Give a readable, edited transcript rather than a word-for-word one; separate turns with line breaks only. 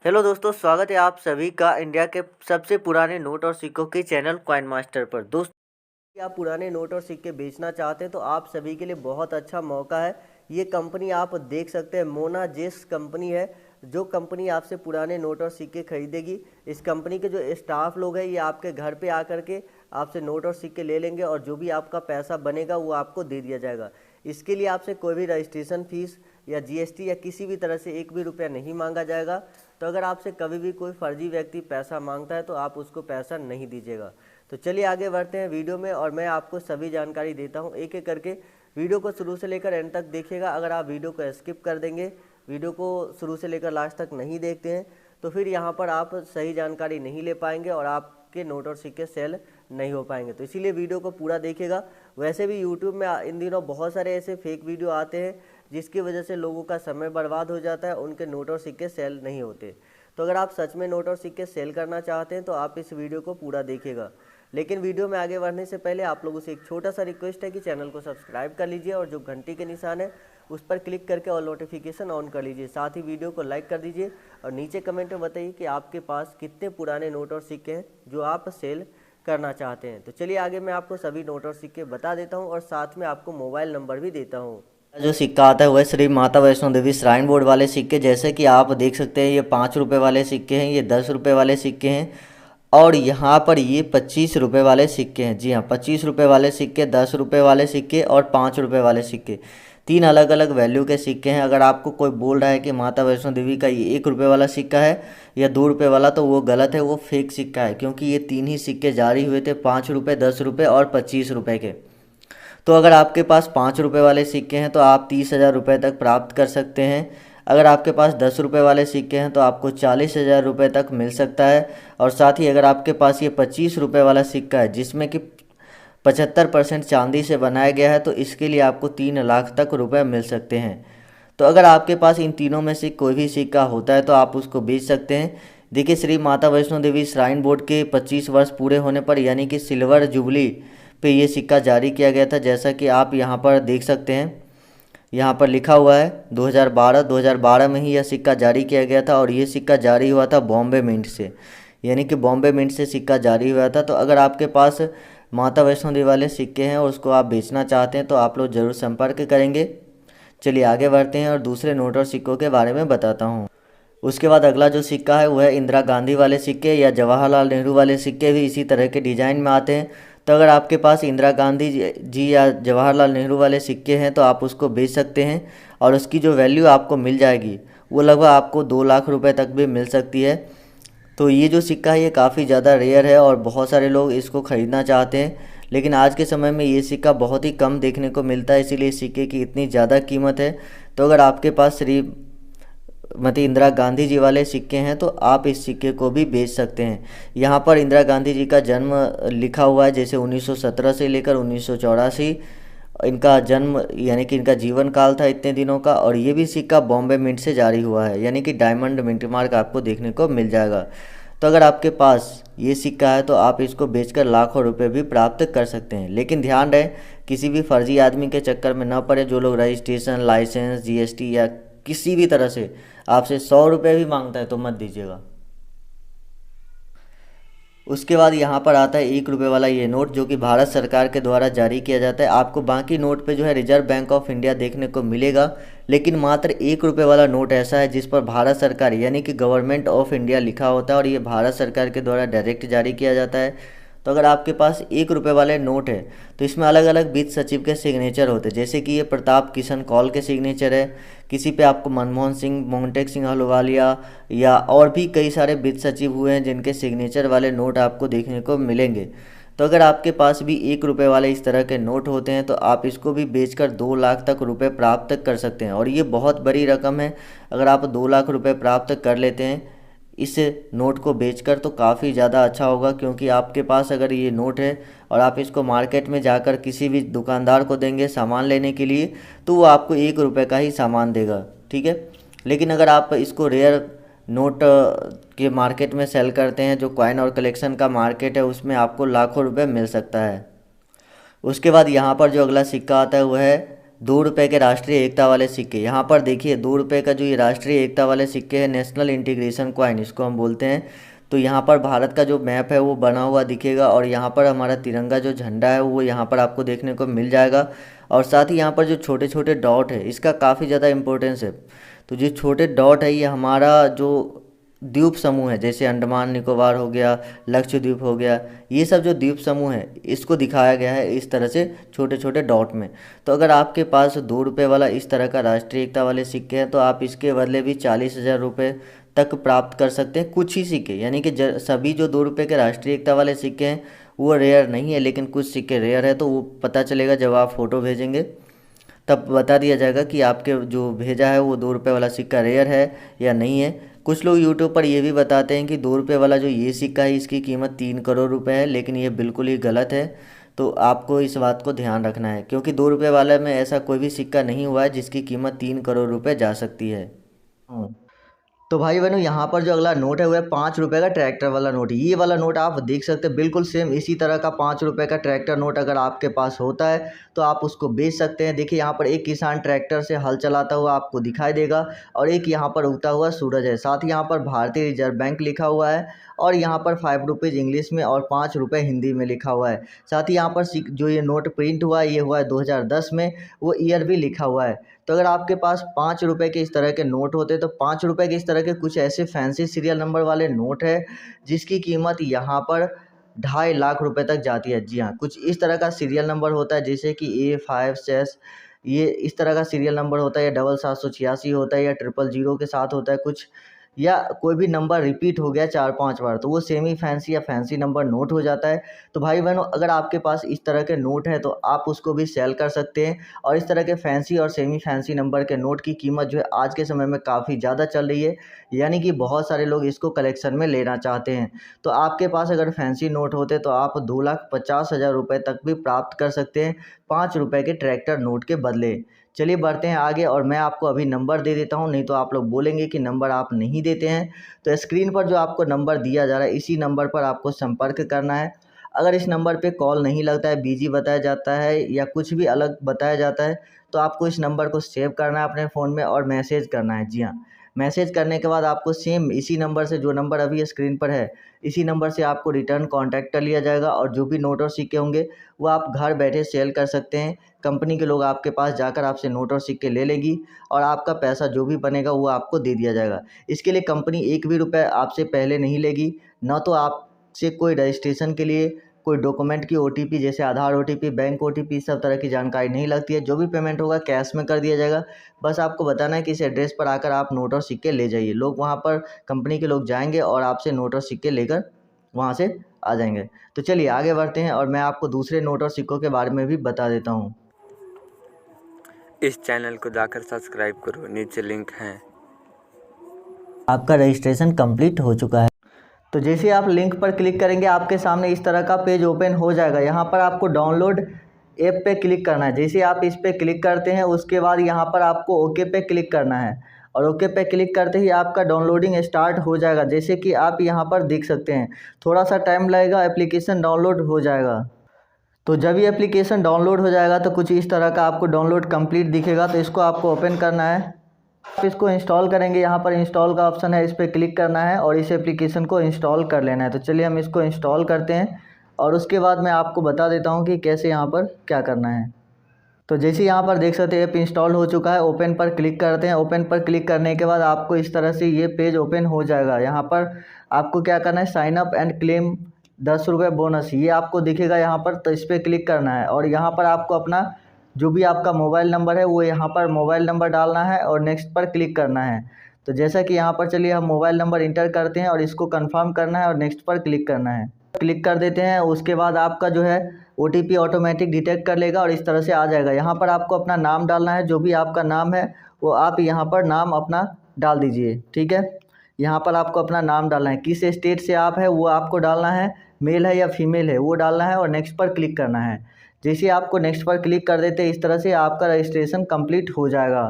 Hello दोस्तों, स्वागत है आप सभी का इंडिया के सबसे पुराने नोट और सिक्कों के चैनल कॉइन मास्टर पर। दोस्तों, यदि आप पुराने नोट और सिक्के बेचना चाहते हैं तो आप सभी के लिए बहुत अच्छा मौका है। ये कंपनी आप देख सकते हैं, मोनाजेस कंपनी है। जो कंपनी आपसे पुराने नोट और सिक्के खरीदेगी, इस कंपनी के जो स्टाफ लोग हैं ये आपके घर पे आकर के आपसे नोट और सिक्के ले लेंगे और जो भी आपका पैसा बनेगा वो आपको दे दिया जाएगा। इसके लिए आपसे कोई भी रजिस्ट्रेशन फीस या जीएसटी या किसी भी तरह से एक भी रुपया नहीं मांगा जाएगा। तो अगर आपसे कभी भी कोई फर्जी व्यक्ति पैसा मांगता है तो आप उसको पैसा नहीं दीजिएगा। तो चलिए आगे बढ़ते हैं वीडियो में और मैं आपको सभी जानकारी देता हूं एक एक करके। वीडियो को शुरू से लेकर एंड तक देखिएगा। अगर आप वीडियो को स्किप कर देंगे, वीडियो को शुरू से लेकर लास्ट तक नहीं देखते हैं, तो फिर यहाँ पर आप सही जानकारी नहीं ले पाएंगे और आपके नोट और सिक्के सेल नहीं हो पाएंगे। तो इसीलिए वीडियो को पूरा देखिएगा। वैसे भी यूट्यूब में इन दिनों बहुत सारे ऐसे फेक वीडियो आते हैं जिसकी वजह से लोगों का समय बर्बाद हो जाता है, उनके नोट और सिक्के सेल नहीं होते। तो अगर आप सच में नोट और सिक्के सेल करना चाहते हैं तो आप इस वीडियो को पूरा देखिएगा। लेकिन वीडियो में आगे बढ़ने से पहले आप लोगों से एक छोटा सा रिक्वेस्ट है कि चैनल को सब्सक्राइब कर लीजिए और जो घंटी के निशान है उस पर क्लिक करके ऑल नोटिफिकेशन ऑन कर लीजिए। साथ ही वीडियो को लाइक कर दीजिए और नीचे कमेंट में बताइए कि आपके पास कितने पुराने नोट और सिक्के हैं जो आप सेल करना चाहते हैं। तो चलिए आगे मैं आपको सभी नोट और सिक्के बता देता हूँ और साथ में आपको मोबाइल नंबर भी देता हूँ। जो सिक्का आता है वह श्री माता वैष्णो देवी श्राइन बोर्ड वाले सिक्के, जैसे कि आप देख सकते हैं ये 5 रुपये वाले सिक्के हैं, ये 10 रुपये वाले सिक्के हैं और यहाँ पर ये 25 रुपये वाले सिक्के हैं। जी हाँ, 25 रुपये वाले सिक्के, 10 रुपये वाले सिक्के और 5 रुपये वाले सिक्के, तीन अलग अलग वैल्यू के सिक्के हैं। अगर आपको कोई बोल रहा है कि माता वैष्णो देवी का ये 1 रुपये वाला सिक्का है या 2 रुपये वाला, तो वो गलत है, वो फेक सिक्का है, क्योंकि ये तीन ही सिक्के जारी हुए थे, 5 रुपये, 10 रुपये और 25 रुपये के। तो अगर आपके पास 5 रुपये वाले सिक्के हैं तो आप 30,000 रुपये तक प्राप्त कर सकते हैं। अगर आपके पास 10 रुपये वाले सिक्के हैं तो आपको 40,000 रुपये तक मिल सकता है। और साथ ही अगर आपके पास ये 25 रुपये वाला सिक्का है जिसमें कि 75% चांदी से बनाया गया है, तो इसके लिए आपको 3 लाख तक रुपए मिल सकते हैं। तो अगर आपके पास इन तीनों में से कोई भी सिक्का होता है तो आप उसको बेच सकते हैं। देखिए, श्री माता वैष्णो देवी श्राइन बोर्ड के 25 वर्ष पूरे होने पर, यानी कि सिल्वर जुबली पे ये सिक्का जारी किया गया था। जैसा कि आप यहाँ पर देख सकते हैं, यहाँ पर लिखा हुआ है 2012 में ही यह सिक्का जारी किया गया था और ये सिक्का जारी हुआ था बॉम्बे मिंट से, यानी कि बॉम्बे मिंट से सिक्का जारी हुआ था। तो अगर आपके पास माता वैष्णो देवी वाले सिक्के हैं और उसको आप बेचना चाहते हैं तो आप लोग ज़रूर संपर्क करेंगे। चलिए आगे बढ़ते हैं और दूसरे नोट और सिक्कों के बारे में बताता हूँ। उसके बाद अगला जो सिक्का है वह है इंदिरा गांधी वाले सिक्के या जवाहरलाल नेहरू वाले सिक्के, भी इसी तरह के डिज़ाइन में आते हैं। तो अगर आपके पास इंदिरा गांधी जी या जवाहरलाल नेहरू वाले सिक्के हैं तो आप उसको बेच सकते हैं और उसकी जो वैल्यू आपको मिल जाएगी वो लगभग आपको 2 लाख रुपए तक भी मिल सकती है। तो ये जो सिक्का है ये काफ़ी ज़्यादा रेयर है और बहुत सारे लोग इसको ख़रीदना चाहते हैं, लेकिन आज के समय में ये सिक्का बहुत ही कम देखने को मिलता है, इसीलिए इस सिक्के की इतनी ज़्यादा कीमत है। तो अगर आपके पास श्रीमती इंदिरा गांधी जी वाले सिक्के हैं तो आप इस सिक्के को भी बेच सकते हैं। यहाँ पर इंदिरा गांधी जी का जन्म लिखा हुआ है, जैसे 1917 से लेकर 1984 इनका जन्म, यानी कि इनका जीवन काल था इतने दिनों का। और ये भी सिक्का बॉम्बे मिंट से जारी हुआ है, यानी कि डायमंड मिंट मार्क आपको देखने को मिल जाएगा। तो अगर आपके पास ये सिक्का है तो आप इसको बेचकर लाखों रुपए भी प्राप्त कर सकते हैं। लेकिन ध्यान रहे, किसी भी फर्जी आदमी के चक्कर में न पड़े। जो लोग रजिस्ट्रेशन, लाइसेंस, जीएसटी या किसी भी तरह से आपसे 100 रुपये भी मांगता है तो मत दीजिएगा। उसके बाद यहाँ पर आता है 1 रुपये वाला ये नोट, जो कि भारत सरकार के द्वारा जारी किया जाता है। आपको बाकी नोट पे जो है रिजर्व बैंक ऑफ इंडिया देखने को मिलेगा, लेकिन मात्र 1 रुपये वाला नोट ऐसा है जिस पर भारत सरकार यानी कि गवर्नमेंट ऑफ इंडिया लिखा होता है और ये भारत सरकार के द्वारा डायरेक्ट जारी किया जाता है। तो अगर आपके पास 1 रुपये वाले नोट है तो इसमें अलग अलग वित्त सचिव के सिग्नेचर होते हैं, जैसे कि ये प्रताप किशन कौल के सिग्नेचर है, किसी पे आपको मनमोहन सिंह, मोंटेक सिंह अहलूवालिया या और भी कई सारे वित्त सचिव हुए हैं जिनके सिग्नेचर वाले नोट आपको देखने को मिलेंगे। तो अगर आपके पास भी 1 रुपये वाले इस तरह के नोट होते हैं तो आप इसको भी बेचकर 2 लाख तक रुपए प्राप्त कर सकते हैं और ये बहुत बड़ी रकम है। अगर आप 2 लाख रुपए प्राप्त कर लेते हैं इस नोट को बेचकर तो काफ़ी ज़्यादा अच्छा होगा, क्योंकि आपके पास अगर ये नोट है और आप इसको मार्केट में जाकर किसी भी दुकानदार को देंगे सामान लेने के लिए तो वो आपको 1 रुपये का ही सामान देगा, ठीक है। लेकिन अगर आप इसको रेयर नोट के मार्केट में सेल करते हैं, जो कॉइन और कलेक्शन का मार्केट है, उसमें आपको लाखों रुपये मिल सकता है। उसके बाद यहाँ पर जो अगला सिक्का आता है वह है ₹2 के राष्ट्रीय एकता वाले सिक्के। यहाँ पर देखिए ₹2 का जो ये राष्ट्रीय एकता वाले सिक्के हैं, नेशनल इंटीग्रेशन कॉइन इसको हम बोलते हैं। तो यहाँ पर भारत का जो मैप है वो बना हुआ दिखेगा और यहाँ पर हमारा तिरंगा जो झंडा है वो यहाँ पर आपको देखने को मिल जाएगा। और साथ ही यहाँ पर जो छोटे छोटे डॉट है इसका काफ़ी ज़्यादा इम्पोर्टेंस है। तो जो छोटे डॉट है ये हमारा जो द्वीप समूह है, जैसे अंडमान निकोबार हो गया, लक्षद्वीप हो गया, ये सब जो द्वीप समूह है इसको दिखाया गया है इस तरह से छोटे छोटे डॉट में। तो अगर आपके पास ₹2 वाला इस तरह का राष्ट्रीय एकता वाले सिक्के हैं तो आप इसके बदले भी 40,000 रुपये तक प्राप्त कर सकते हैं। कुछ ही सिक्के, यानी कि सभी जो ₹2 के राष्ट्रीय एकता वाले सिक्के हैं वो रेयर नहीं है, लेकिन कुछ सिक्के रेयर है। तो वो पता चलेगा जब आप फ़ोटो भेजेंगे, तब बता दिया जाएगा कि आपके जो भेजा है वो ₹2 वाला सिक्का रेयर है या नहीं है। कुछ लोग यूट्यूब पर ये भी बताते हैं कि ₹2 वाला जो ये सिक्का है इसकी कीमत 3 करोड़ रुपए है, लेकिन ये बिल्कुल ही गलत है। तो आपको इस बात को ध्यान रखना है, क्योंकि ₹2 वाले में ऐसा कोई भी सिक्का नहीं हुआ है जिसकी कीमत 3 करोड़ रुपए जा सकती है। तो भाई बहनों, यहाँ पर जो अगला नोट है वो है ₹5 का ट्रैक्टर वाला नोट। ये वाला नोट आप देख सकते हैं, बिल्कुल सेम इसी तरह का ₹5 का ट्रैक्टर नोट अगर आपके पास होता है तो आप उसको बेच सकते हैं। देखिए यहाँ पर एक किसान ट्रैक्टर से हल चलाता हुआ आपको दिखाई देगा और एक यहाँ पर उगता हुआ सूरज है। साथ ही यहाँ पर भारतीय रिजर्व बैंक लिखा हुआ है और यहाँ पर ₹5 इंग्लिश में और ₹5 हिंदी में लिखा हुआ है। साथ ही यहाँ पर जो ये नोट प्रिंट हुआ है ये हुआ है 2010 में, वो ईयर भी लिखा हुआ है। तो अगर आपके पास ₹5 के इस तरह के नोट होते तो ₹5 के इस तरह के कुछ ऐसे फैंसी सीरियल नंबर वाले नोट है जिसकी कीमत यहाँ पर 2.5 लाख रुपए तक जाती है। जी हाँ, कुछ इस तरह का सीरियल नंबर होता है, जैसे कि A5 ये इस तरह का सीरियल नंबर होता है, या 7786 होता है, या 000 के साथ होता है कुछ, या कोई भी नंबर रिपीट हो गया 4-5 बार तो वो सेमी फैंसी या फैंसी नंबर नोट हो जाता है। तो भाई बहनों, अगर आपके पास इस तरह के नोट है तो आप उसको भी सेल कर सकते हैं। और इस तरह के फैंसी और सेमी फैंसी नंबर के नोट की कीमत जो है आज के समय में काफ़ी ज़्यादा चल रही है, यानी कि बहुत सारे लोग इसको कलेक्शन में लेना चाहते हैं। तो आपके पास अगर फैंसी नोट होते तो आप 2,50,000 रुपये तक भी प्राप्त कर सकते हैं ₹5 के ट्रैक्टर नोट के बदले। चलिए बढ़ते हैं आगे और मैं आपको अभी नंबर दे देता हूं, नहीं तो आप लोग बोलेंगे कि नंबर आप नहीं देते हैं। तो स्क्रीन पर जो आपको नंबर दिया जा रहा है इसी नंबर पर आपको संपर्क करना है। अगर इस नंबर पे कॉल नहीं लगता है, बिजी बताया जाता है या कुछ भी अलग बताया जाता है, तो आपको इस नंबर को सेव करना है अपने फ़ोन में और मैसेज करना है। जी हाँ, मैसेज करने के बाद आपको सेम इसी नंबर से, जो नंबर अभी स्क्रीन पर है, इसी नंबर से आपको रिटर्न कांटेक्ट कर लिया जाएगा और जो भी नोट और सिक्के होंगे वो आप घर बैठे सेल कर सकते हैं। कंपनी के लोग आपके पास जाकर आपसे नोट और सिक्के ले लेगी और आपका पैसा जो भी बनेगा वो आपको दे दिया जाएगा। इसके लिए कंपनी एक भी रुपये आपसे पहले नहीं लेगी, ना तो आपसे कोई रजिस्ट्रेशन के लिए कोई डॉक्यूमेंट की OTP जैसे आधार OTP, बैंक OTP, सब तरह की जानकारी नहीं लगती है। जो भी पेमेंट होगा कैश में कर दिया जाएगा। बस आपको बताना है कि इस एड्रेस पर आकर आप नोट और सिक्के ले जाइए। लोग वहाँ पर, कंपनी के लोग जाएंगे और आपसे नोट और सिक्के लेकर वहाँ से आ जाएंगे। तो चलिए आगे बढ़ते हैं और मैं आपको दूसरे नोट और सिक्कों के बारे में भी बता देता हूँ।
इस चैनल को जाकर सब्सक्राइब करो, नीचे लिंक है।
आपका रजिस्ट्रेशन कंप्लीट हो चुका है। तो जैसे आप लिंक पर क्लिक करेंगे आपके सामने इस तरह का पेज ओपन हो जाएगा। यहाँ पर आपको डाउनलोड ऐप पे क्लिक करना है। जैसे आप इस पे क्लिक करते हैं उसके बाद यहाँ पर आपको ओके पे क्लिक करना है और ओके पे क्लिक करते ही आपका डाउनलोडिंग स्टार्ट हो जाएगा। जैसे कि आप यहाँ पर देख सकते हैं, थोड़ा सा टाइम लगेगा, एप्लीकेशन डाउनलोड हो जाएगा। तो जब ये एप्लीकेशन डाउनलोड हो जाएगा तो कुछ इस तरह का आपको डाउनलोड कंप्लीट दिखेगा। तो इसको आपको ओपन करना है। आप इसको इंस्टॉल करेंगे, यहाँ पर इंस्टॉल का ऑप्शन है, इस पर क्लिक करना है और इस एप्लीकेशन को इंस्टॉल कर लेना है। तो चलिए हम इसको इंस्टॉल करते हैं और उसके बाद मैं आपको बता देता हूँ कि कैसे यहाँ पर क्या करना है। तो जैसे यहाँ पर देख सकते हैं ऐप इंस्टॉल हो चुका है। ओपन पर क्लिक करते हैं। ओपन पर क्लिक करने के बाद आपको इस तरह से ये पेज ओपन हो जाएगा। यहाँ पर आपको क्या करना है, sign up and claim ₹10 bonus, ये आपको दिखेगा यहाँ पर। तो इस पर क्लिक करना है और यहाँ पर आपको अपना जो भी आपका मोबाइल नंबर है वो यहाँ पर मोबाइल नंबर डालना है और नेक्स्ट पर क्लिक करना है। तो जैसा कि यहाँ पर चलिए हम मोबाइल नंबर इंटर करते हैं और इसको कंफर्म करना है और नेक्स्ट पर क्लिक करना है। क्लिक कर देते हैं। उसके बाद आपका जो है OTP ऑटोमेटिक डिटेक्ट कर लेगा और इस तरह से आ जाएगा। यहाँ पर आपको अपना नाम डालना है, जो भी आपका नाम है वो आप यहाँ पर नाम अपना डाल दीजिए। ठीक है, यहाँ पर आपको अपना नाम डालना है, किस स्टेट से आप है वो आपको डालना है, मेल है या फीमेल है वो डालना है और नेक्स्ट पर क्लिक करना है। जैसे आपको नेक्स्ट पर क्लिक कर देते हैं इस तरह से आपका रजिस्ट्रेशन कंप्लीट हो जाएगा।